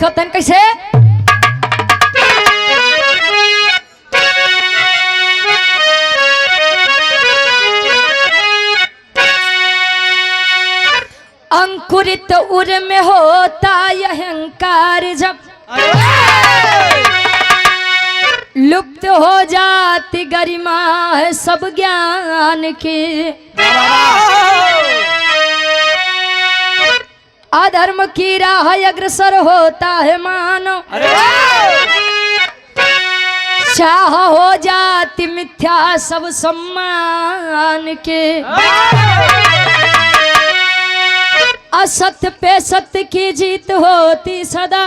लिखत है कैसे अंकुरित उर में होता यह अहंकार जब लुप्त हो जाती गरिमा है सब ज्ञान की अधर्म की राह अग्रसर होता है मानव चाह हो जाती मिथ्या सब सम्मान के असत्य पे सत्य की जीत होती सदा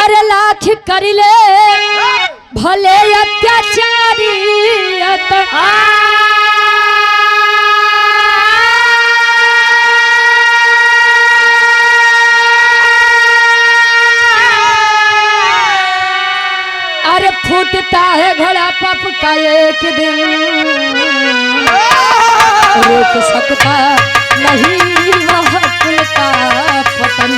अरे लाख कर ले भले अत्याचारी अरे फूटता है घड़ा पाप का एक दिन रोक सकता नहीं वह कुल का पतन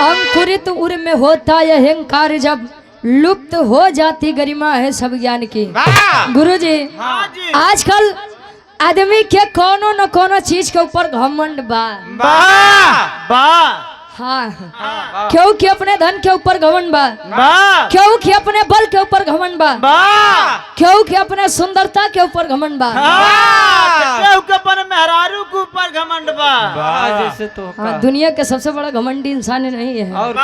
अंकुरित उर में होता यह अहंकार जब लुप्त हो जाती गरिमा है सब ज्ञान की। गुरुजी आजकल आदमी के कोनो न कोनो चीज के ऊपर घमंड बा हाँ क्योंकि अपने धन के ऊपर घमंड बा क्योंकि अपने बल के ऊपर घमंड बा क्योंकि अपने सुंदरता के ऊपर घमंड बा क्योंकि अपने मेहरारू के ऊपर घमंड बा जैसे तो हाँ दुनिया के सबसे बड़ा घमंडी इंसान नहीं है और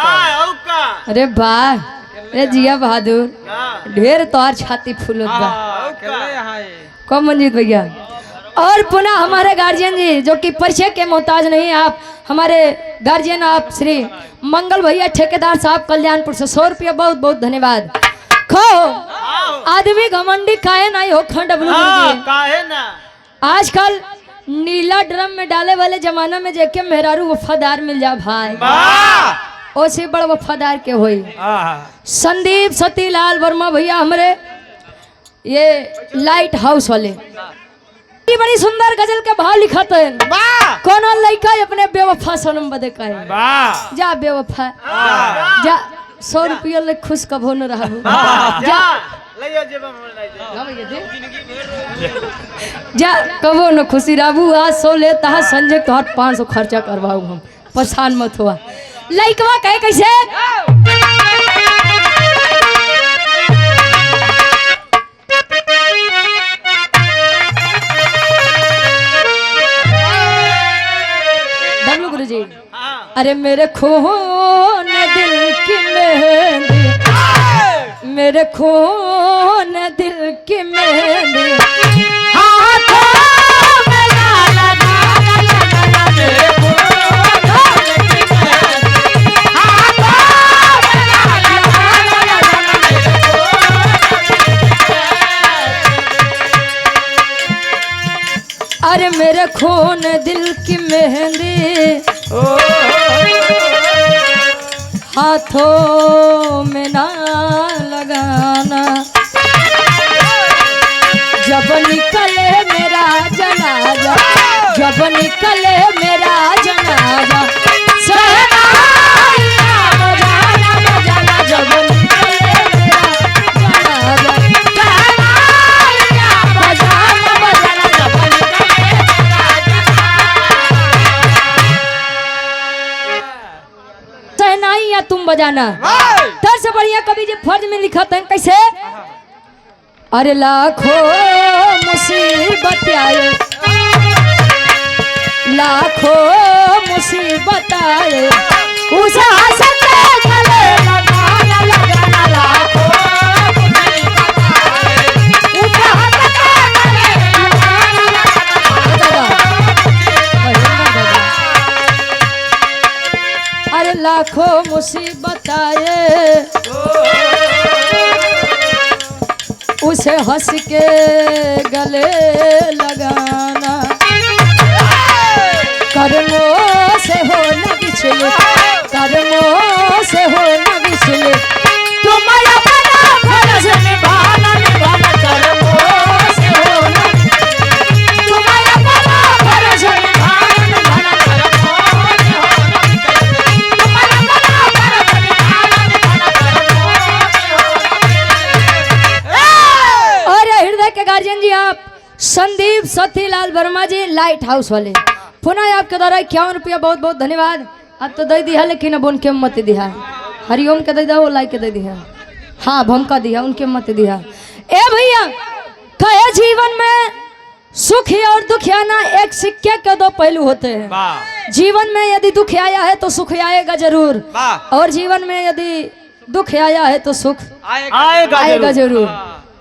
अरे वाह अरे जिया बहादुर ढेर तोर छाती फूलत बा कौन मंजीत भैया और पुनः हमारे गार्जियन जी जो कि परिचय के मोहताज नहीं आप हमारे गार्जियन आप श्री मंगल भैया ठेकेदार साहब कल्याणपुर से 100 रुपया बहुत बहुत धन्यवाद। खो आदमी घमंडी काहे नहीं हो खंडबलू काहे ना आजकल नीला ड्रम में डाले वाले जमाना में जेके मेहरारू वफादार मिल जा भाई ओसे बड़ा वफादार के होई संदीप सतीलाल वर्मा भैया हमारे ये लाइट हाउस वाले बड़ी सुंदर गजल के भाव लिखत है कौन लड़का अपने बेवफा सनम बदे कहे जा बेवफा जा 100 रुपया ले खुश कभो न रहबू जा जा कभो न खुशी रहबू आज 100 लेता है संजय तोहर 500 खर्चा करवाऊ हम परेशान मत हुआ लड़कवा कहे कैसे जी अरे मेरे खून दिल की मेहंदी मेरे खून दिल की मेहंदी हाथों में अरे मेरे खून दिल की मेहंदी हाथों में ना लगाना जब निकले मेरा जनाजा जब निकले मेरा जनाजा जब निकले मेरा सहनाई या तुम बजाना तर से बढ़िया कवि जी फर्ज में लिखा था कैसे अरे लाखों मुसीबत आए लाखों मुसीबत आए उसे हंसते गले लगाना लगाना लाखों मुसीबत आए उसे हंसते गले लगाना लगाना अरे लाखों मुसीबत आए उसे हंस के गले लगाना कर्मों से हो न बिछले कर्मों से हो न बिछले गार्जियन जी आप संदीप सतीलाल वर्मा जी लाइट हाउस वाले, पुनः आपके द्वारा 51 रुपया बहुत बहुत धन्यवाद। अब तो दे दिया लेकिन अब उनके मत दिया, हरिओम के दे दिया, वो लाइक के दे दिया, हाँ भमका दिया, उनके मत दिया। ए भैया कहे जीवन में सुख और दुख आना एक सिक्के के दो पहलू होते हैं। जीवन में यदि दुख आया है तो सुख आएगा जरूर, और जीवन में यदि दुख आया है तो सुख आएगा जरूर।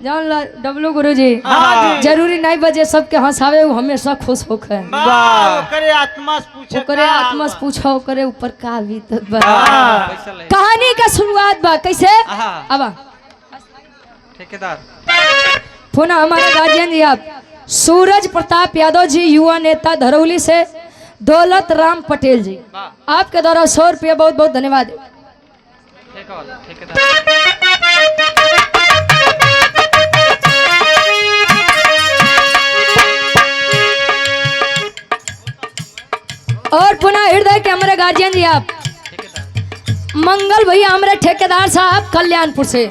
जान ला डब्लू गुरु जी, जरूरी नहीं बजे सबके हंसावे, वो हमेशा खुश होके करे आत्मा से पूछो करे ऊपर का बीतत बा। कहानी का शुरुआत बा कैसे अब ठेकेदार पुनः हमारे गार्जियन जी आप सूरज प्रताप यादव जी, युवा नेता धरौली से दौलत राम पटेल जी, आपके द्वारा 100 रुपया बहुत बहुत धन्यवाद। और पुनः हृदय के हमारे गार्जियन जी आप मंगल भैया हमारे ठेकेदार साहब कल्याणपुर से,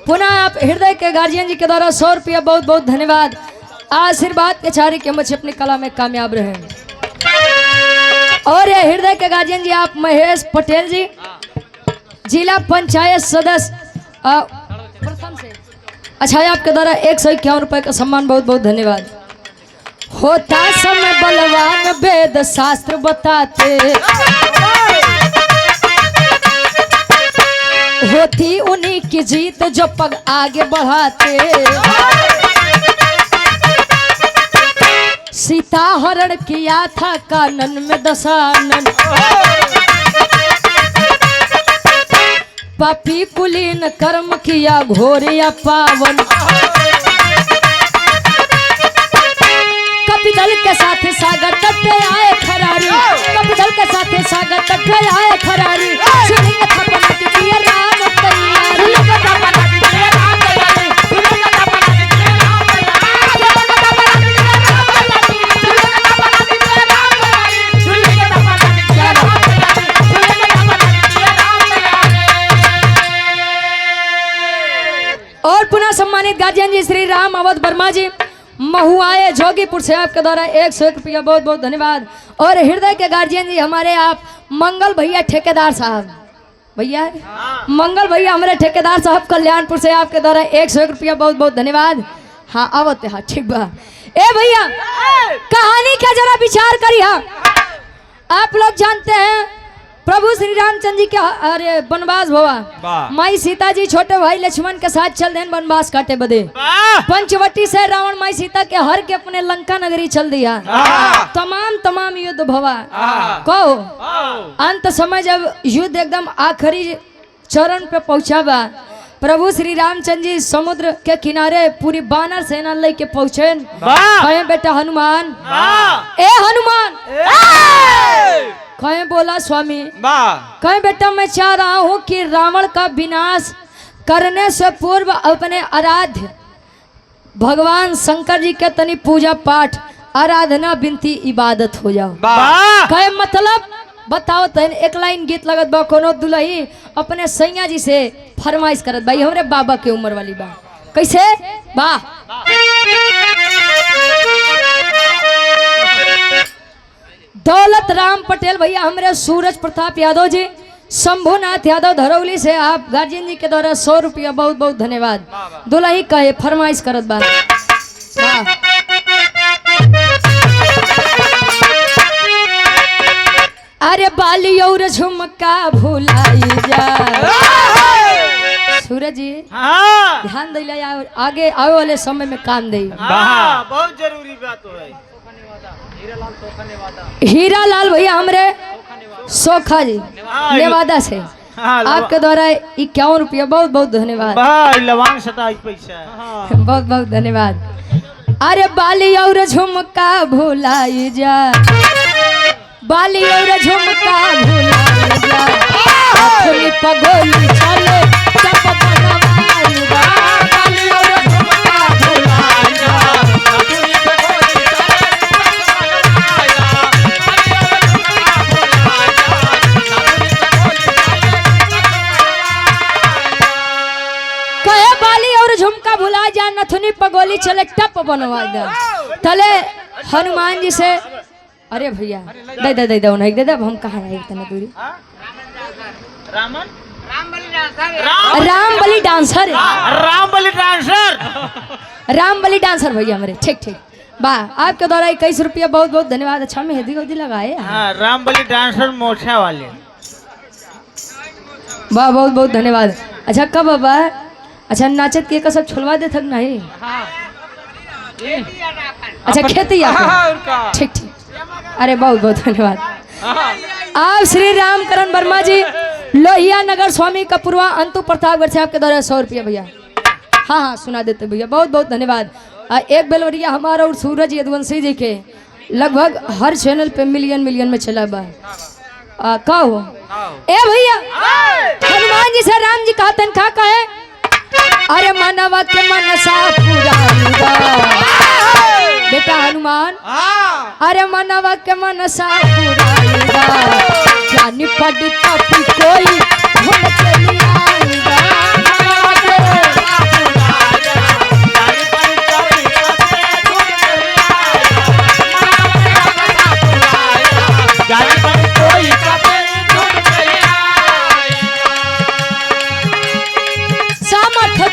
पुनः आप हृदय के गार्जियन जी के द्वारा 100 रुपया बहुत बहुत धन्यवाद। आशीर्वाद के चारी के बच्चे अपनी कला में कामयाब रहे। और ये हृदय के गार्जियन जी आप महेश पटेल जी, जिला पंचायत सदस्य प्रथम से, अच्छा आपके द्वारा 151 रुपए का सम्मान बहुत बहुत धन्यवाद। होता समय बलवान वेद शास्त्र बताते, होती उन्हीं की जीत जो पग आगे बढ़ाते, सीता हरण किया था कानन में दशानन, पापी कुलीन कर्म किया घोर या पावन, कपिदल के साथ सागर तट पे आए खरारी, कपिदल के साथ सागर तट पे आए खरारी, शिवलिंग स्थापना के लिए राम तैयार, और पुनः सम्मानित गार्जियन जी श्री राम अवध वर्मा जी, महुआए जोगीपुर से, आपके द्वारा 101 रुपया बहुत बहुत धन्यवाद। और हृदय के गार्जियन जी हमारे आप मंगल भैया ठेकेदार साहब, भैया मंगल भैया हमारे ठेकेदार साहब कल्याणपुर से, आपके द्वारा 101 रुपया बहुत बहुत धन्यवाद। हाँ आवते हाँ ठीक बा। ए भैया कहानी का जरा विचार करिए। आप लोग जानते हैं प्रभु श्री रामचंद्र जी के अरे वनवास भवा, माई सीता जी छोटे भाई लक्ष्मण के साथ चल देन वनवास काटे बदे, पंचवटी से रावण माई सीता के हर के अपने लंका नगरी चल दिया, तमाम युद्ध भवा कहो। अंत समय जब युद्ध एकदम आखिरी चरण पे पहुंचा बा, प्रभु श्री रामचंद्र जी समुद्र के किनारे पूरी बानर सेना लेके पहुंचे। कहे बेटा हनुमान, ए हनुमान कहे बोला स्वामी, कहे बेटा मैं चाह रहा हूँ कि रावण का विनाश करने से पूर्व अपने आराध्य भगवान शंकर जी के तनी पूजा पाठ आराधना विनती इबादत हो जाओ। कहे मतलब बताओ तन। एक लाइन गीत लगत बा, कोनो दुल्ही अपने सैया जी से फरमाइश करत भाई, हमरे बाबा के उम्र वाली बा, कैसे बा दौलत राम पटेल भैया हमरे सूरज प्रताप यादव जी, शंभुनाथ यादव धरौली से, आप गार्जियन जी के द्वारा 100 रुपया बहुत बहुत धन्यवाद। दुल्ही कहे फरमाइश करत बा, अरे बाली और झुमका भुलाई जा। सूरज जी ध्यान दिला, आगे आवे वाले समय में काम दे, बहुत जरूरी बात है। हीरा लाल भैया हमरे सोखा जी नेवादा से, आपके द्वारा 51 रुपया बहुत बहुत धन्यवाद। बहुत बहुत धन्यवाद। अरे बाली और झुमका भुलाई जा, बाली और झुमका भुलाई जा, पगोली चले चप बनवाई बा, बाली और झुमका भुलाई जा, कहे बाली और झुमका भुला जा, नथुनी चुन्नी पगोली चले टप बनवा दे तले हनुमान जी से अरे भैया दे दे दे दे नहीं दे दे हम कहाँ आए इतना दूरी राम बलि डांसर राम बलि डांसर भैया हमारे ठीक ठीक वाह आपके द्वारा 21 रुपया बहुत बहुत धन्यवाद अच्छा मेहंदी गोदी लगाए राम बलि डांसर मोछा वाले वाह बहुत बहुत धन्यवाद अच्छा कब बाबा अच्छा नाचत के का सब छुलवा दे थक नहीं अच्छा खेती ठीक ठीक अरे बहुत बहुत धन्यवाद आप श्री रामकरण वर्मा जी लोहिया नगर स्वामी कपूरवा अंतु प्रतापगढ़ से आपके द्वारा 100 रुपया भैया हाँ हाँ सुना देते भैया बहुत बहुत धन्यवाद एक बेलवरिया हमारा और सूरज यदुवंशी जी के लगभग हर चैनल पे मिलियन में चला बा का हो ए भैया हनुमान जी से राम जी कहतन का कहे अरे मानवा के मनसा पूरा बेटा हनुमान अरे मानवा के मनसा पूरा जानी पड़ी कभी कोई भूल के नहीं आएगा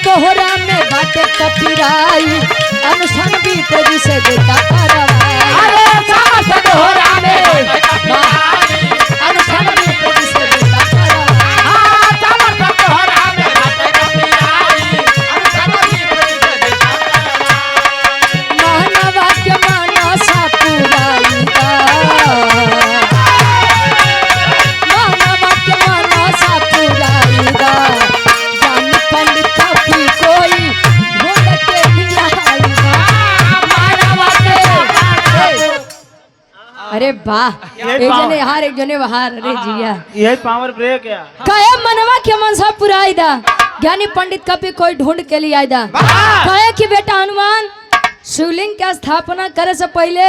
तोहरा में बाटे कपिराई अनुष्ठान भी तेरी से देता करवाई अरे सामर्थ तोहरा में अनुष्ठान भी तेरी से देता करवाई हां सामर्थ तोहरा में बाटे कपिराई अनुष्ठान भी तेरी से देता करवाई मानवा के मनसा पुराईगा मानवा के मनसा पुराईगा पंडित कोई भूल के अरे वाह एक जने बाहर अरे जिया यही पावर ब्रेक है कहे मनवा के मनसा पुराई दा ज्ञानी पंडित कभी कोई ढूंढ के लिए आयदा कहे कि बेटा हनुमान शिवलिंग के स्थापना करे से पहले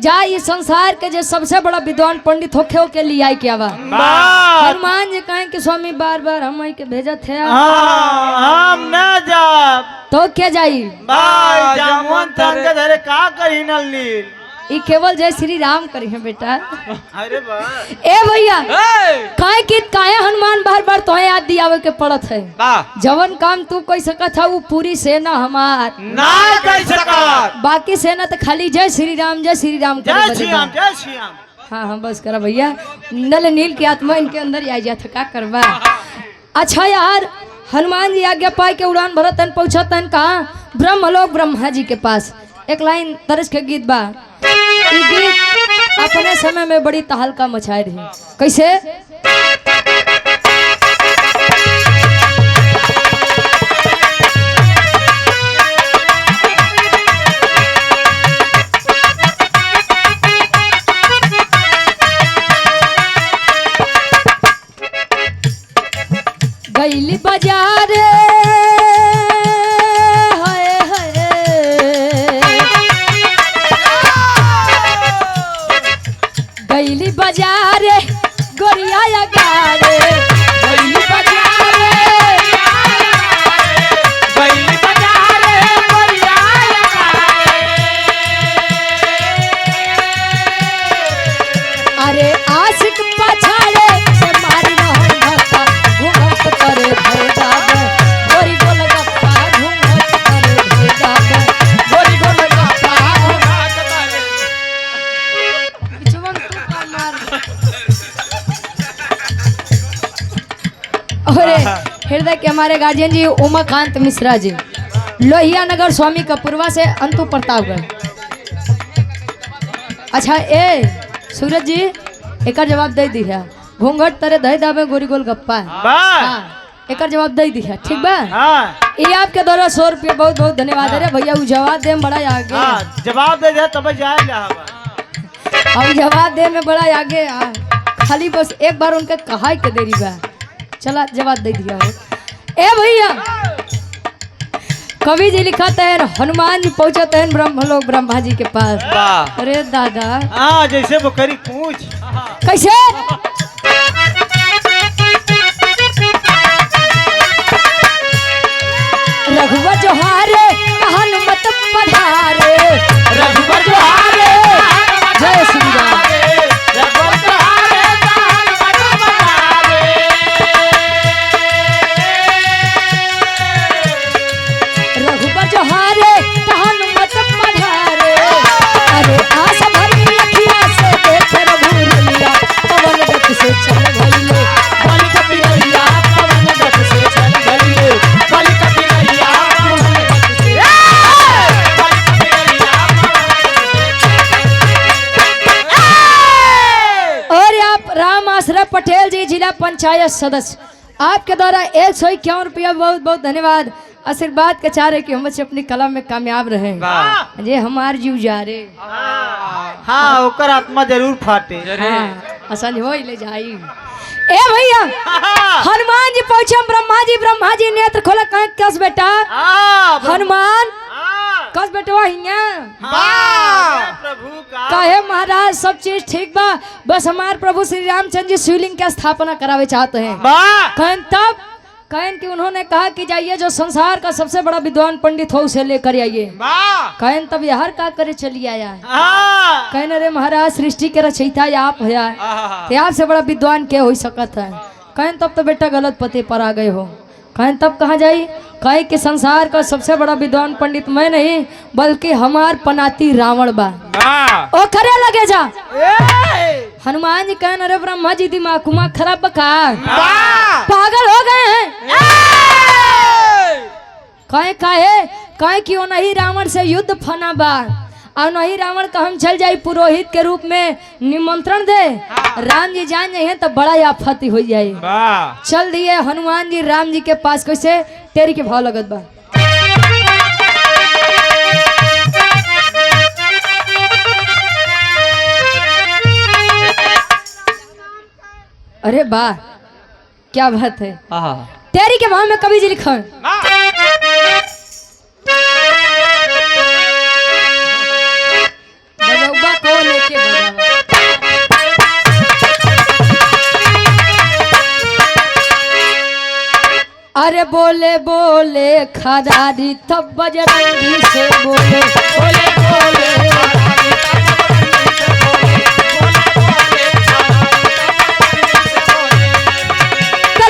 जा इस संसार के जो सबसे बड़ा विद्वान पंडित होके के लिए आई क्या हनुमान जी कहें कि स्वामी बार बार हम के भेजा थे हम न जा तो क्या जाई का करी नली ये केवल जय श्री राम करी है बेटा अरे ए भैया काहे कि काहे हनुमान बार बार तो याद दियावे के पड़त है जवन काम तू कोई सकत है वो पूरी सेना हमार ना कर सकत बाकी सेना तो खाली जय श्री राम जय श्री राम हाँ हाँ बस करा भैया नल नील की आत्मा इनके अंदर आ जाता का करवा अच्छा यार हनुमान जी आज्ञा पाए के उड़ान भरतन पहुंचतन कहाँ ब्रह्मलोक ब्रह्मा जी के पास एक लाइन तरस के गीत बा ये गीत अपने समय में बड़ी तहलका मचाए रही कैसे गैली बाजार गैली बाजार गोरिया गारे गैली बाजार गोरिया अरे आशिक पछाड़े से मारी रहन भक्ता घूमत करे भैदा गोरी गोल गप्पा घूमत करे भैदा गोरी गोल गप्पा घूमत करे किचवन तू का मार अरे हृदय के हमारे गार्जियन जी उमाकांत मिश्रा जी लोहिया नगर स्वामी कपूरवा से अंतु प्रतापगढ़ अच्छा ए सूरज जी एक जवाब दे दी है घूंघट तरे दही दाबे गोरी गोल गप्पा एक जवाब दे दी है ठीक बा ये आपके द्वारा 100 रुपया बहुत बहुत धन्यवाद अरे भैया वो जवाब दे में बड़ा आगे जवाब दे दे तब जाए अब जवाब दे में बड़ा आगे खाली बस एक बार उनके कहा के देरी बा चला जवाब दे दिया ए भैया कवि जी लिखा है हनुमान जी पहुंचते हैं ब्रह्मलोक ब्रह्मा जी के पास अरे दादा हाँ जैसे वो करी पूछ कैसे रघुवर जोहारे हनुमान पंचायत सदस्य आपके द्वारा 151 रुपया बहुत बहुत धन्यवाद। आशीर्वाद के चाह रहे कि हम बच्चे अपनी कला में कामयाब रहे। जे हमार जीव जा रे हाँ ओकर आत्मा जरूर फाटे। असल हो ले जाई। ए भैया हनुमान जी पहुंचे ब्रह्मा जी नेत्र खोले कहीं कस बेटा हनुमान कस बेटवा हिया प्रभु का कहे महाराज सब चीज ठीक बा, बस हमार प्रभु श्री रामचंद्र जी शिवलिंग की स्थापना करावे चाहते हैं। कहन कि उन्होंने कहा कि जाइए जो संसार का सबसे बड़ा विद्वान पंडित हो उसे लेकर आइए। कहन तब यार का करे चली आया। कहने रे महाराज सृष्टि के रचयिता आप है, आपसे बड़ा विद्वान क्या हो सकता है। कहन तब तो बेटा गलत पते पर आ गए हो। कहन तब कहाँ जाई। कहे कि संसार का सबसे बड़ा विद्वान पंडित मैं नहीं बल्कि हमार पनाती रावण बा ओ करे लगे जा। हनुमान जी कहन अरे ब्रह्मा जी दिमाग खराब बका पागल हो गए हैं। कहे कि वो नहीं रावण से युद्ध फना बा और नहीं रावण का हम चल जाए पुरोहित के रूप में निमंत्रण दे राम जी जान जाए तो बड़ा आफत हो जाए। चल दिए हनुमान जी राम जी के पास। कैसे तेरी के भाव लगत बा। अरे वाह क्या बात है। तेरी के भाव में कवि जी लिखा बजौबा को लेके बजावा। अरे बोले बोले खदारी तब बजरंगी से बोले बोले बोले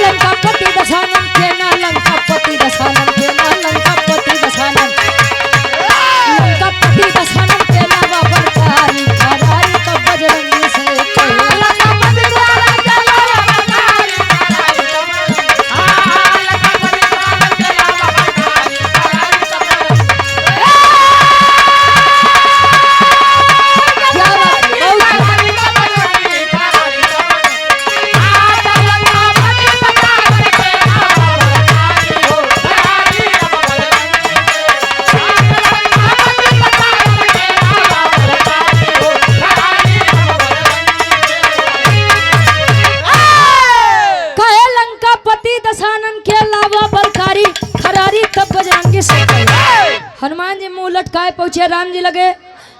लंका पति दशानन के ना लंका पति दशानन के ना लंका पति दशानन लंका पति दशानन के ना बाबर कारी खदारी तब बजरंगी से हनुमान जी मुंह लटकाए पहुंचे राम जी लगे।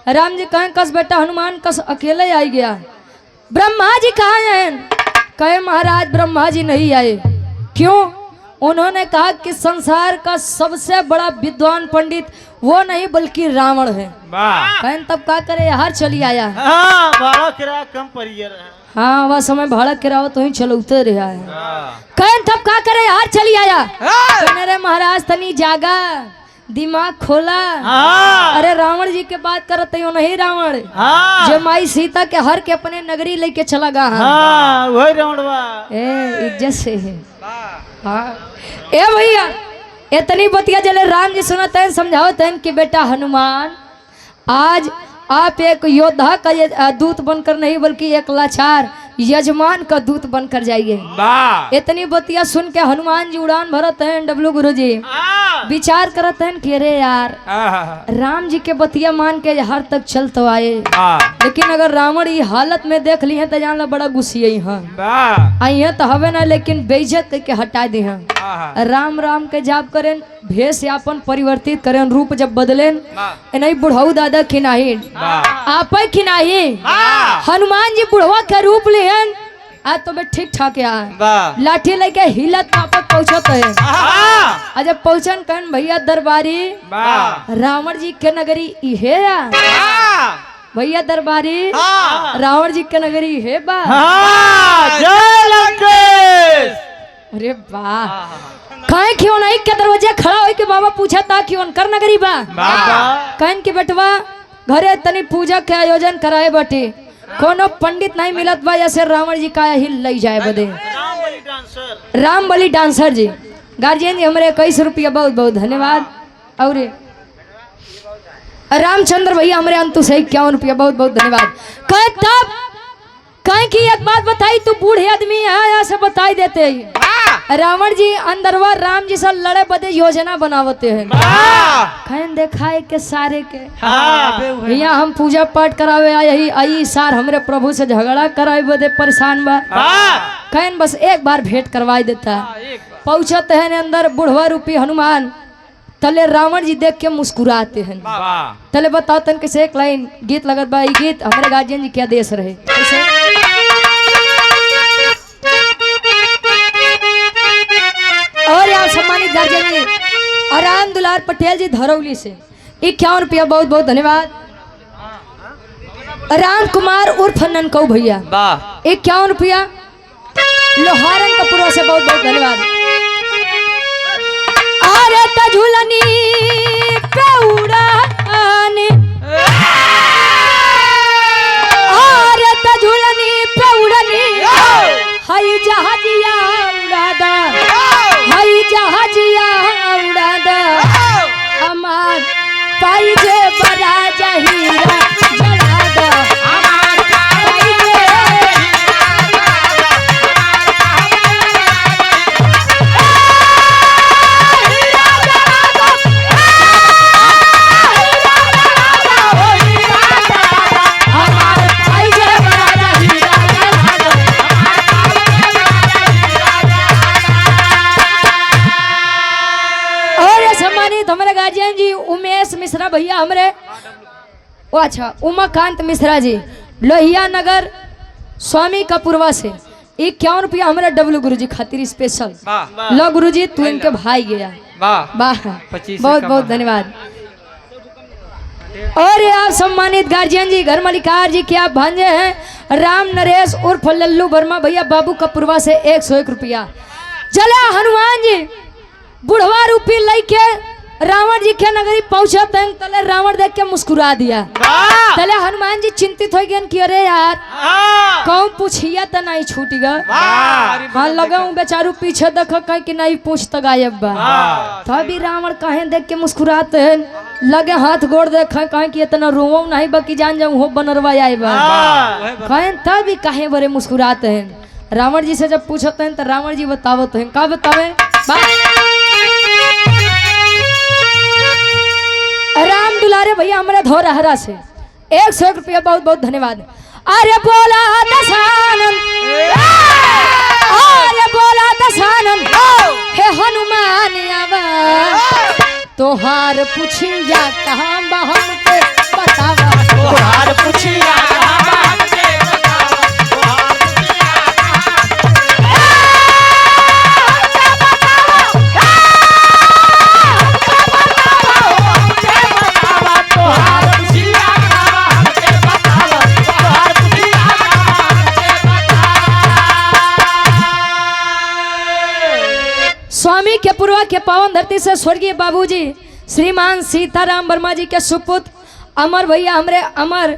राम जी कहें कस बेटा हनुमान कस अकेले आई गया। ब्रह्मा जी कहाँ हैं। कहे महाराज ब्रह्मा जी नहीं आए। क्यों। उन्होंने कहा कि संसार का सबसे बड़ा विद्वान पंडित वो नहीं बल्कि रावण है। कहें तब क्या करे यार चली आया। भाड़ा किराया कम परियर है। हाँ वह समय भाड़ा किराया तो ही चलते रहा है। कहें तब क्या करे यार चली आया। कहने रे महाराज तनी जागा दिमाग खोला। अरे रावण जी के बात करते हो नहीं रावण जो माई सीता के हर के अपने नगरी लेके चला गा। वही रावणवा ए इज्जत से है। ए भैया इतनी बतिया जले राम जी सुनते हैं समझाते हैं कि बेटा हनुमान आज आप एक योद्धा का दूत बनकर नहीं बल्कि एक लाचार यजमान का दूत बनकर जाइए। इतनी बतिया सुन के हनुमान जी उड़ान भरते हैं। डब्लू गुरु जी विचार करते हैं कि अरे यार राम जी के बतिया मान के हर तक चल तो आए लेकिन अगर रावण ये हालत में देख ली है तो जान ला बड़ा गुस्सी आई है तो हवे ना लेकिन बेइज्जत करके हटा दी है। राम राम के जाप करें भेष यापन परिवर्तित करें रूप जब बदले नहीं बुढ़ाऊ दादा खिनाही आप खिनाही हनुमान जी बुढ़वा के रूप ले आज तो बे ठीक ठाक यार लाठी लेके हिलत कापत पहुंचत है। जब पहुंचन कहन भैया दरबारी रावण जी के नगरी इहे भैया दरबारी रावण जी के नगरी इहे बा। अरे वाह कहे क्यों नहीं के दरवाजे खड़ा हो के बाबा पूछा था क्यों कर नगरी बा। कहन के बेटवा घरे तनी पूजा के आयोजन कराए बटे कोनो पंडित नहीं मिलत बा ऐसे रावण जी का हिल ले जाए बदे। राम बलि डांसर जी गार्जियन जी हमारे 21 रुपया बहुत बहुत धन्यवाद। और रामचंद्र भैया हमारे अंतु से 51 रुपया बहुत बहुत धन्यवाद। कहीं की एक बात बताई, तू बूढ़े आदमी है यहाँ से बताई देते ही। रावण जी अंदरवा राम जी से लड़े बदे योजना बनावते हैं। कहीं देखाए के सारे के यहाँ हम पूजा पाठ करावे आई आई सार हमरे प्रभु से झगड़ा करावे बदे परेशान बा। कहीं बस एक बार भेंट करवाई देता है। पहुंचते हैं अंदर बुढ़वा रूपी हनुमान। तले रावण जी देख के मुस्कुराते हैं। तले बताओ तन कैसे एक लाइन गीत लगत बा। गीत हमारे गार्जियन जी क्या देश रहे कैसे? और यहाँ सम्मानित गार्जियन जी राम दुलार पटेल जी धरौली से 51 रुपया बहुत बहुत धन्यवाद। राम कुमार उर्फ ननकऊ भैया 51 रुपया। लोहारन कपूरों से बहुत बहुत धन्यवाद। अरे तझुलनी पे उड़ाने, अरे तझुलनी पे उड़नी, हई जहाजिया उड़ादा, हई जहाजिया उड़ादा, हमार पाई जे बड़ा जहीरा जड़ादा, हमार पाई जे हमारे गार्जियन जी उमेश मिश्रा भैया हमरे ओ अच्छा उमाकांत मिश्रा जी लोहिया नगर स्वामी कपूरवा से 51 रुपया हमारे डब्लू गुरु जी खातिर स्पेशल। लो गुरु जी तू इनके भाई गया वाह बहुत बहुत धन्यवाद। और आप सम्मानित गार्जियन जी घर मलिकार जी के आप भांजे हैं राम नरेश उर्फ लल्लू वर्मा भैया बाबू कपूरवा से 101 रुपया। चला हनुमान जी बुढ़वा रूपी लइके रावण जी के नगरी पहुंचा तले रावण देख के मुस्कुरा दिया। तले हनुमान जी चिंतित हो गए कि अरे यार कौन पूछिया तो नहीं छूट गया। हाँ लगा बेचारू पीछे देखो कहीं कि नहीं पूछता गायब बा। तभी रावण कहे देख के मुस्कुराते हैं लगे हाथ गोड़ देखे कहे कि इतना रोवो नहीं बाकी जान जाऊँ हो बनरवा आए बा। कहे तभी कहे बड़े मुस्कुराते हैं। रावण जी से जब पूछते हैं तो रावण जी बतावत हैं का बतावे। राम दुलारे भैया हमारे धोरहरा से 101 रुपया बहुत बहुत धन्यवाद। अरे बोला दशानन, अरे बोला दशानन हे हनुमान आवा तोहार पूछिया कहाँ बहम के बतावा, तोहार पूछिया स्वामी के पूर्वा के पावन धरती से स्वर्गीय बाबूजी श्रीमान सीताराम वर्मा जी के सुपुत्र अमर भैया हमरे अमर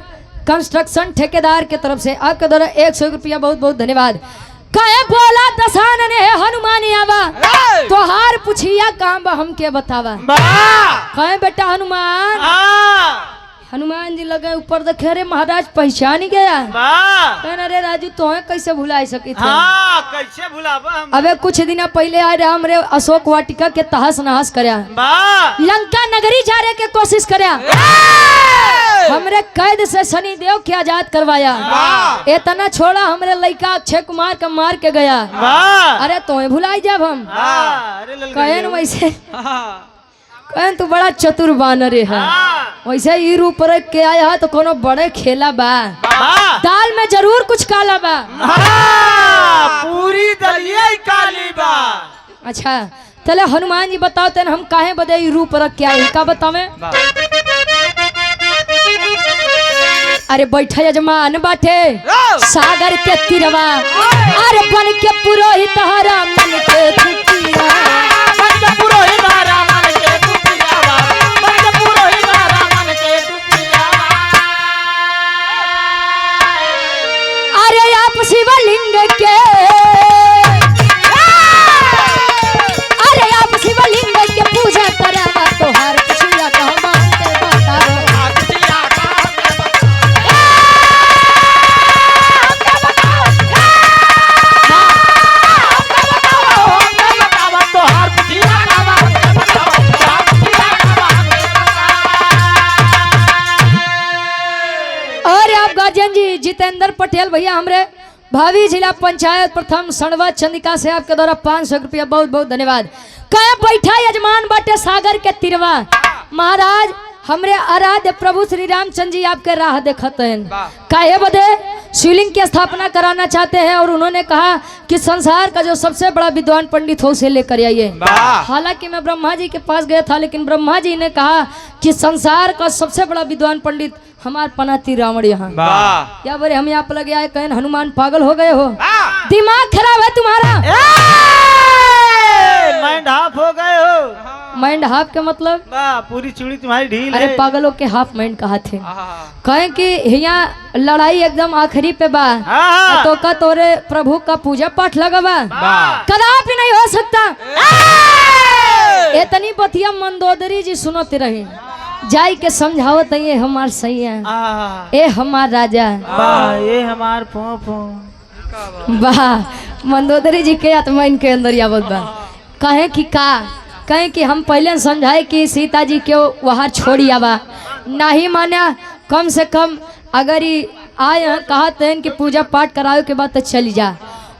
कंस्ट्रक्शन ठेकेदार के तरफ से आपके द्वारा 101 रुपया बहुत बहुत धन्यवाद। कहे बोला दशानन है हनुमान आवा तोहार पूछिया काम बा हमके बतावा। कहे बेटा हनुमान हनुमान जी लगे ऊपर देखे रे महाराज पहचान ही गया। अरे राजू तो कैसे भुला सके थे। कैसे भुलावा हम। अबे कुछ दिन पहले आए रहे हमरे अशोक वाटिका के तहस नहस करया, लंका नगरी जाने के कोशिश करया, हमरे कैद से शनि देव के आजाद करवाया। इतना छोड़ा हमरे लड़का अक्षय कुमार का मार के गया। अरे तो भुलाई जब हम कहन वैसे कहन तू बड़ा चतुर बानर है। वैसे ही रूप रख के आया है तो कोनो बड़े खेला बा, दाल में जरूर कुछ काला बा। पूरी दलिया काली बा। अच्छा चले हनुमान जी बताओ तेन हम काहे बदे रूप रख के आए का बतावे। अरे बैठा यजमान बाटे सागर के तिरवा, अरे बन के पुरोहित हरा मन के फुकीरा, बन के पुरोहित हरा मन के फुकीरा, बन के पुरोहित हरा मन के फुकीरा। अरे आप शिवलिंग के, अरे आप शिवलिंग के पूजा करावा तोहार पूछिया कहवा के बतावा। जी जितेंद्र पटेल भैया हमरे भावी जिला पंचायत प्रथम सणवा चंदिका से आपके द्वारा 500 रुपया बहुत बहुत धन्यवाद। कहे बैठा यजमान बाटे सागर के तिरवा महाराज हमरे आराध्य प्रभु श्री रामचंद्र जी आपके राह देखते हैं काहे बदे शिवलिंग की स्थापना कराना चाहते हैं और उन्होंने कहा कि संसार का जो सबसे बड़ा विद्वान पंडित हो उसे लेकर आइए। हालांकि मैं ब्रह्मा जी के पास गया था लेकिन ब्रह्मा जी ने कहा कि संसार का सबसे बड़ा विद्वान पंडित हमार पनाती रावण यहाँ क्या बोले हम यहाँ पर लगे आए कहें हनुमान पागल हो गए हो दिमाग खराब है तुम्हारा माइंड हाफ हो गए हो। माइंड हाफ के मतलब पूरी चूड़ी तुम्हारी ढील अरे है। पागलों के हाफ माइंड कहा थे कहें कि यहाँ लड़ाई एकदम आखिरी पे बा तो का तोरे प्रभु का पूजा पाठ लगा बा कदापि नहीं हो सकता। इतनी बतिया मंदोदरी जी सुनते रहे जाई के समझावत ये हमार सही है ए हमार राजा ये हमार वाह मंदोदरी जी के आत्मा इनके अंदर आवत बा कहे कि का कहे कि हम पहले समझाए कि सीता जी क्यों वहाँ छोड़ी आवा नहीं माना कम से कम अगर ही आए कहते हैं कि पूजा पाठ करावे के बाद तो चली जा।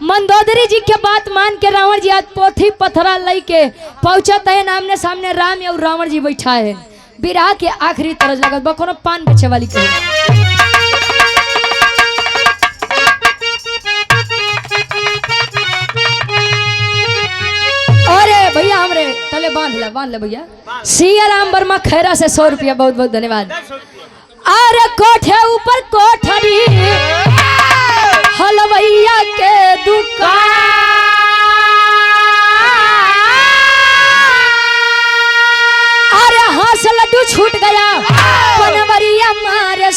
मंदोदरी जी के बात मान के रावण जी आज पोथी पथरा लई के पहुंचत है आमने सामने राम और रावण जी बैठा है बिरहा के आखिरी तरज लगत बा कोनो पान बेचे वाली के भैया हमरे तले बांध ले भैया सिया राम वर्मा खैरा से 100 रुपया बहुत बहुत धन्यवाद। अरे कोठे ऊपर कोठरी हलवैया के दुकान अरे हाथ लड्डू छूट गया पनवरिया मारे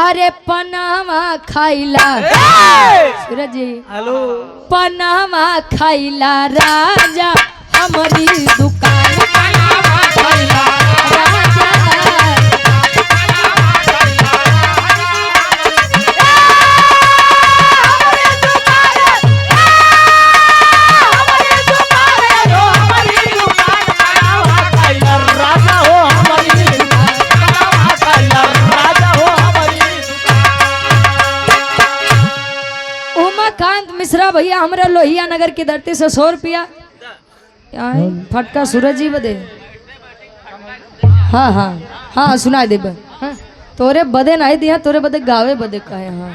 अरे पनामा खाइला सूरज जी हेलो पनामा खाइला राजा हमारी दुकान पनामा खाइला राजा मिश्रा भैया हमारे लोहिया नगर की धरती से 100 रुपया फटका सूरज जी बदे हाँ हाँ हाँ सुना दे हाँ, तोरे बदे नहीं दिया तोरे बदे गावे बदे कहे हाँ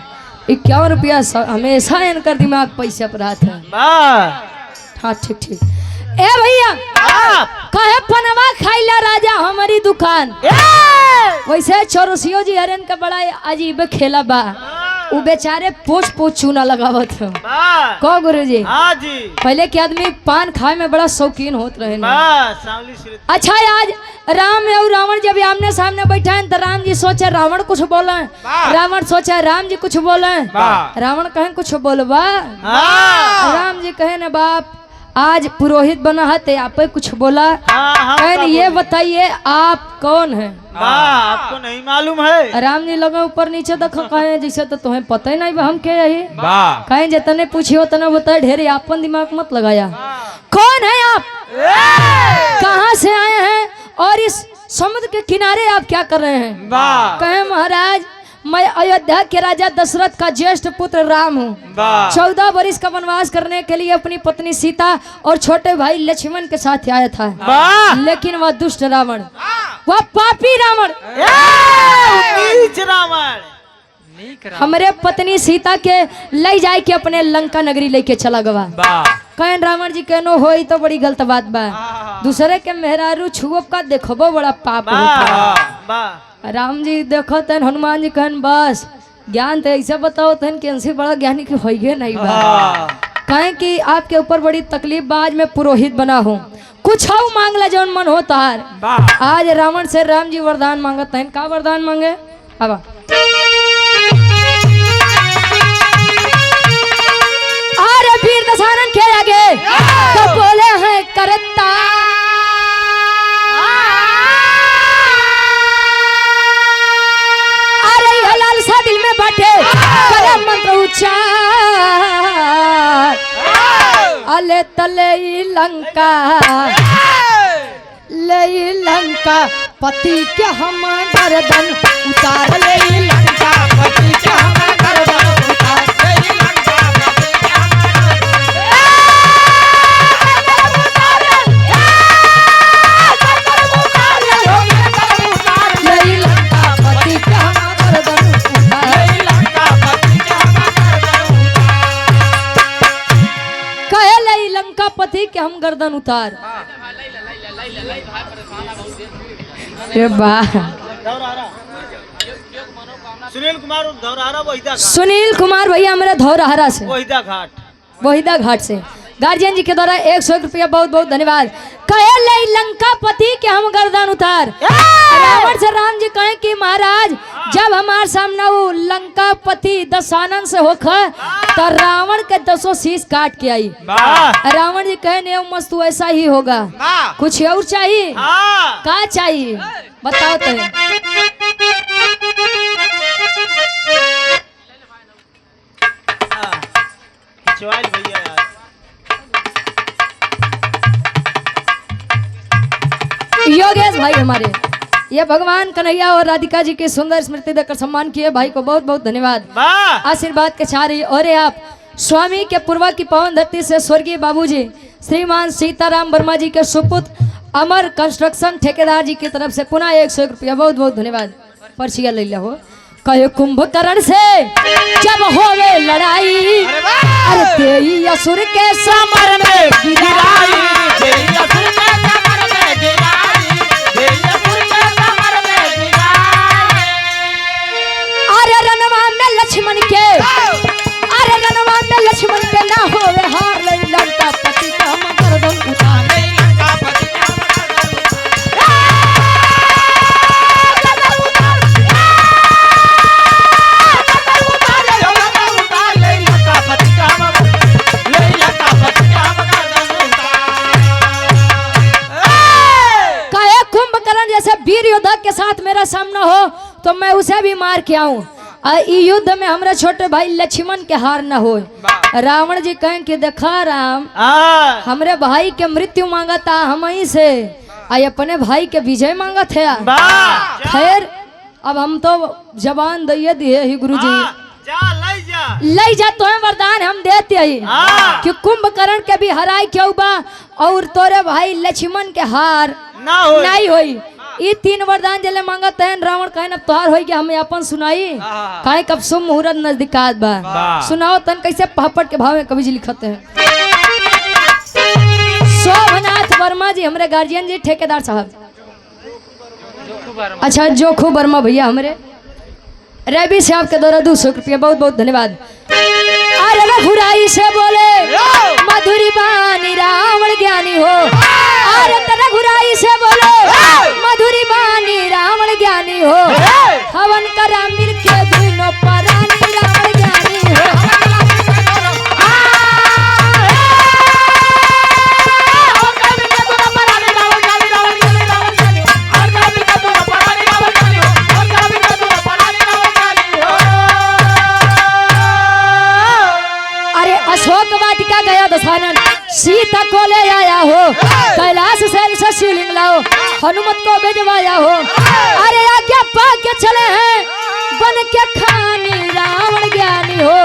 51 रुपया हमेशा इनकर दिमाग पैसा पर हाथ है हाँ ठीक ठीक। ए भैया कहे पनवा खाइला राजा हमारी दुकान वैसे चौरसियो जी हरन का बड़ा अजीब खेला बा वो बेचारे पोछ पोछ चूना लगावत है को गुरु जी हाँ जी पहले के आदमी पान खाए में बड़ा शौकीन होत रहे अच्छा आज राम और रावण जब आमने सामने बैठा है तो राम जी सोचे रावण कुछ बोले रावण सोचे राम जी कुछ बोले रावण कहे कुछ बोलबा राम जी कहे न बाप आज पुरोहित बना है तो आप कुछ बोला कहे ये बताइए आप कौन है आपको नहीं मालूम है। राम जी लगा ऊपर नीचे देखो कहे जैसे तो तुम्हें पता ही नहीं हम क्या यही कहे जितने पूछिए उतना बताए ढेरे अपन दिमाग मत लगाया। कौन है आप कहाँ से आए हैं और इस समुद्र के किनारे आप क्या कर रहे हैं। कहे महाराज मैं अयोध्या के राजा दशरथ का ज्येष्ठ पुत्र राम हूँ 14 वर्ष का वनवास करने के लिए अपनी पत्नी सीता और छोटे भाई लक्ष्मण के साथ आया था लेकिन वह दुष्ट रावण वह पापी रावण हमारे पत्नी सीता के ले जाए के अपने लंका नगरी लेके चला गवा। कहें रावण जी कहनो हो तो बड़ी गलत बात बा दूसरे के मेहरारू छुअब का देखबो बड़ा पाप होता। राम जी देखो तन हनुमान जी कहन बस ज्ञान तो ऐसा बताओ तन कि इनसे बड़ा ज्ञानी की होइए नहीं बा कहें कि आपके ऊपर बड़ी तकलीफ बा आज मैं पुरोहित बना हूँ कुछ और मांग ला जौन मन होता है। आज रावण से राम जी वरदान मांगत हैं का वरदान मांगे अब अरे वीर दशानन के आगे तो बोले हैं करता लालसा दिल में बाटे करे मंत्र उच्चार अले तले लंका पति के हम गर्दन उतार ले लंका पति के हम गर्दन उतार ले लंका पति के हम गर्दन उतार कहे ले लंका पति के हम गर्दन उतार। ए वाह सुनील कुमार धौरहरा वहीदा सुनील कुमार भैया मेरे धौरहरा से वहीदा घाट से गार्जियन जी के द्वारा 101 रुपया बहुत बहुत धन्यवाद। कहे ले लंका पति के हम गर्दन उतार। रावण से राम जी कहे कि महाराज जब हमारे सामने वो लंका पति दशानन से होखा तो रावण के 200 शीश काट के आई। रावण जी कहे नहीं मस्त ऐसा ही होगा, कुछ और चाहिए? क्या चाहिए बताओ तो। भैया यार योगेश भाई हमारे ये भगवान कन्हैया और राधिका जी की सुंदर स्मृति देकर सम्मान किए भाई को बहुत बहुत धन्यवाद। आशीर्वाद के छा रही और आप स्वामी के पूर्वा की पवन धरती से स्वर्गीय बाबूजी श्रीमान सीताराम वर्मा जी के सुपुत्र अमर कंस्ट्रक्शन ठेकेदार जी की तरफ से पुनः 101 रुपया बहुत बहुत धन्यवाद। पर्चिया ले लो। कहे कुंभकर्ण से जब होवे लड़ाई अरे तेई असुर के समर में गिराई लक्ष्मण के अरे रनवा में लक्ष्मण के ना होवे हार ले लंका पति का हम गर्दन उतार ले लंका पति का कहे कुंभकर्ण जैसे वीर योद्धा के साथ मेरा सामना हो तो मैं उसे भी मार के आऊं। युद्ध में हमारा छोटे भाई लक्ष्मण के हार न हो। रावण जी कहें कि देखा राम हमरे भाई के मृत्यु मांगा था हम ही से अपने भाई के विजय मांगा थे। खैर अब हम तो जबान दिए दिए ही गुरु जी ले जा तो वरदान हम देते ही कि कुंभकर्ण के भी हराई क्यों बा और तोरे भाई लक्ष्मण के हार नहीं होई। ये 3 वरदान जले मांगत है रावण कहे न तोहार होई कि हमें अपन सुनाई कहे कब शुभ मुहूर्त नजदीकात बा सुनाओ तन कैसे पहपट के भाव में कवि जी लिखते हैं। शोभनाथ वर्मा जी हमारे गार्जियन जी ठेकेदार साहब अच्छा जोखू वर्मा भैया हमारे रवि साहब के द्वारा 200 रुपया बहुत बहुत धन्यवाद। अरे रघुराई से बोले मधुरी बानी रावण ज्ञानी हो। अरे रघुराई से बोले मधुरी बानी रावण ज्ञानी हो। हवन करा मिल के दिनों परानी रावण ज्ञानी हो। अशोक वाटिका गया दशानन सीता को ले आया हो। कैलाश से शिवलिंग लाओ हनुमत को भिजवाया हो। अरे आज्ञा पा के चले हैं बन के खानी रावण ज्ञानी हो।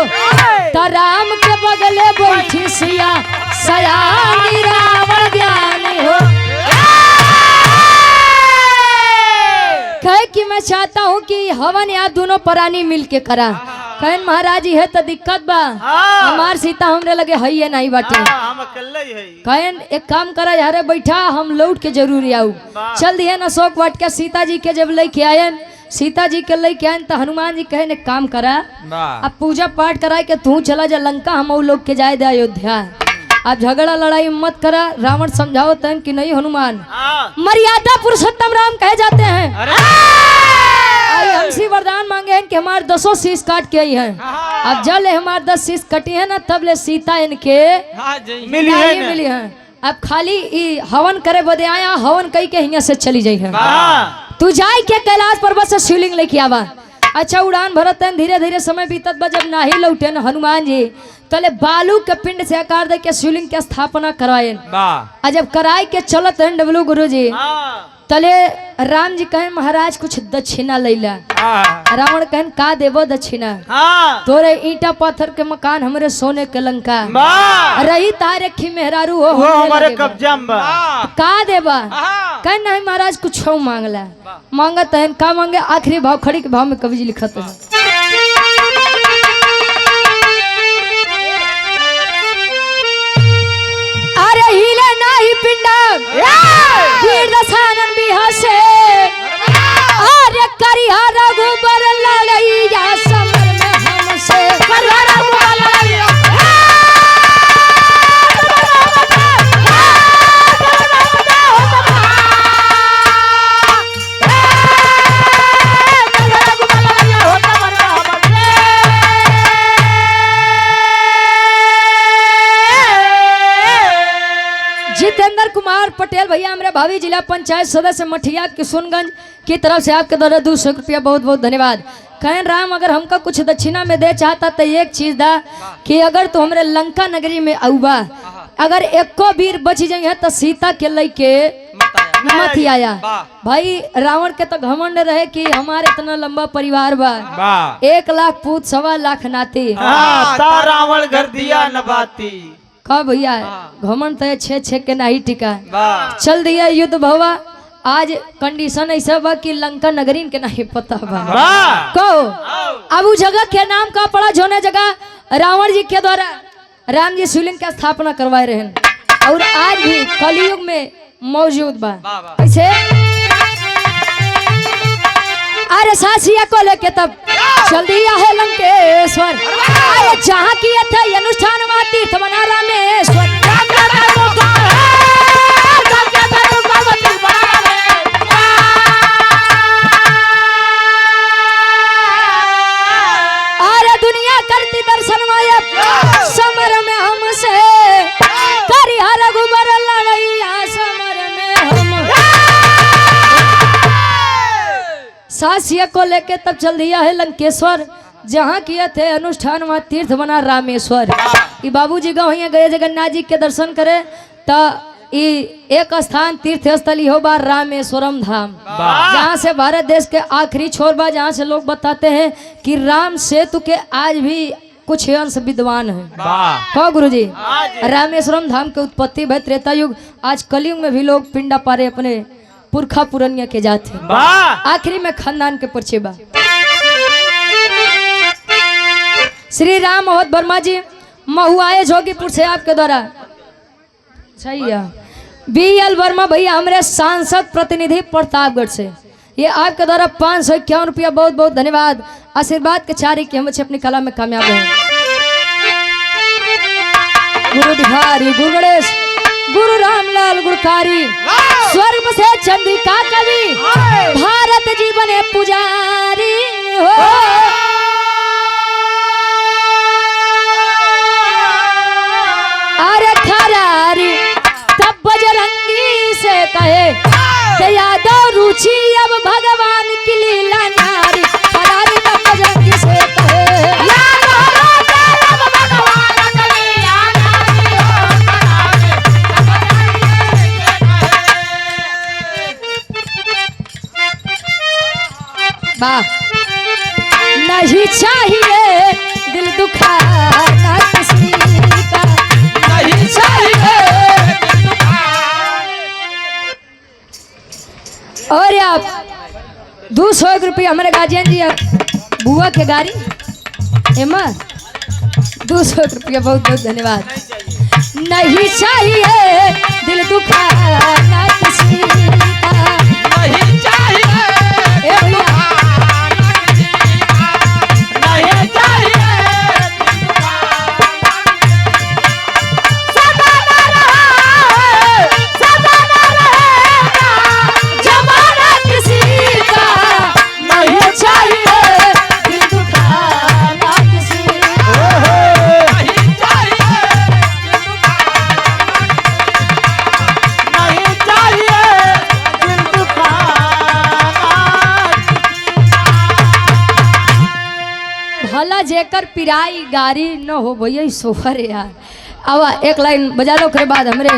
तो राम के बगले बैठी सिया सयानी रावण ज्ञानी हो। कहे कि मैं चाहता हूँ कि हवन या दोनों प्राणी मिल के करा। कहन महाराज है तो दिक्कत बा हमार सीता हमरे लगे है ये नहीं बाटे हम अकेले ही है। कहन एक काम करा यारे बैठा हम लौट के जरूर आऊ। चल दिए न शोक वाट के सीता जी के जब लेके आयन सीता जी के लेके आयन तो हनुमान जी कहन एक काम करा अब पूजा पाठ करा के तू चला जा लंका हम लोग के जाए दे अयोध्या। अब झगड़ा लड़ाई मत करा। रावण समझाओ तन कि नहीं हनुमान मर्यादा पुरुषोत्तम राम कहे जाते हैं। हमसे वरदान मांगे हैं कि हमारे 200 शीश काट के आई हैं। अब जब ले हमारे 10 शीश कटी है ना तब ले सीता इनके मिली है। अब खाली हवन करे बदे आया हवन कही के हियां से चली जाई है। तू जाए के कैलाश पर्वत से शिवलिंग लेके आवा। अच्छा उड़ान भरत धीरे धीरे समय बीतत बा जब नाही लौटे न हनुमान जी तले बालू के पिंड से आकार दे के शिवलिंग के स्थापना कराए। जब कराए के चलत हैं डबलू गुरु जी तले राम जी कहे महाराज कुछ दक्षिणा लैला। रावण कहन का देवो दक्षिणा? तोरे ईटा पत्थर के मकान हमरे सोने के लंका रही तार रखी मेहरारू हो हमारे कब्जा में बा। का देबा? कहन नहीं महाराज कुछ मांगला। मांगत है का मांगे? आखिरी भाव खड़ी के भाव में कवि जी लिखत है अरे हिले नाही पिंडा वीर दसानन बिहा से अरे करिया रघुबर लड़ैया समर में हमसे करिया रघुबर लड़ैया जितेंद्र कुमार पटेल भैया हमारे भावी जिला पंचायत सदस्य मठिया किशुनगंज की तरफ से आपके द्वारा 200 रुपया बहुत बहुत धन्यवाद। कहन राम अगर हमका कुछ दक्षिणा में दे चाहता तो एक चीज दा कि अगर तो हमारे लंका नगरी में आऊबा अगर एको वीर बच जाइए तो सीता के लइके मत ही आया। भाई रावण के तो घमंड रहे कि हमारे इतना लंबा परिवार बा 1 लाख पूत 1.25 लाख नाती रावण घर दिया नबाती का भैया घमंड तो 6 के नहीं टिका चल दिया युद्ध भवा। आज कंडीशन ऐसा बा कि लंका नगरी के नहीं पता बा कहो अब उस जगह के नाम का पड़ा जोने जगह रावण जी के द्वारा राम जी शिवलिंग की स्थापना करवाए रहे और आज भी कलयुग में मौजूद बा। ऐसे अरे सासिया को लेके तब चल दिया है लंकेश्वर अरे जहाँ किए थे अनुष्ठान तीर्थ बना रामेश्वर अरे दुनिया करती दर्शन माया समर में हमसे करिया रघुबर लड़ैया समर में हम सासिया को लेके तब चल दिया है लंकेश्वर जहाँ किए थे अनुष्ठान वहाँ तीर्थ बना रामेश्वर। ई बाबूजी गाँव गए जगन्नाथ जी के दर्शन करे तो एक स्थान तीर्थ स्थली हो बा रामेश्वरम धाम जहाँ से भारत देश के आखिरी छोर बा जहाँ से लोग बताते हैं कि राम सेतु के आज भी कुछ अंश विद्वान है। कहो गुरु जी रामेश्वरम धाम के उत्पत्ति भय त्रेता युग आज कलयुग में भी लोग पिंडा पारे अपने पुरखा पुरनिया के जाते आखिरी में खानदान के परिचय बा। श्री राम मोहत वर्मा जी महुआए जोगीपुर से आपके द्वारा सही है। BL वर्मा भैया हमारे सांसद प्रतिनिधि प्रतापगढ़ से ये आपके द्वारा 551 रुपया बहुत बहुत धन्यवाद। आशीर्वाद के चारी की हम अच्छे अपनी कला में कामयाब हैं। गुरु भिखारी गुरु गणेश गुरु रामलाल गुरकारी स्वर्ग से चंद्रिका कवि भारत जीवन पुजारी हो अरे खरारी तब बजरंगी से कहे यादव रुचि अब भगवान की लीला नारी खरारी तब बजरंगी से कहे नहीं चाहिए दिल दुखाना किसी का नहीं चाहिए और आप 200 रुपया हमारे गार्जियन जी बुआ के गाड़ी एमा 200 रुपया बहुत बहुत धन्यवाद। नहीं चाहिए दिल दुखाना किसी का नहीं चाहिए भला जेकर पिराई गाड़ी न हो भैया सोहर यार। अब एक लाइन बजा लो के बाद हमरे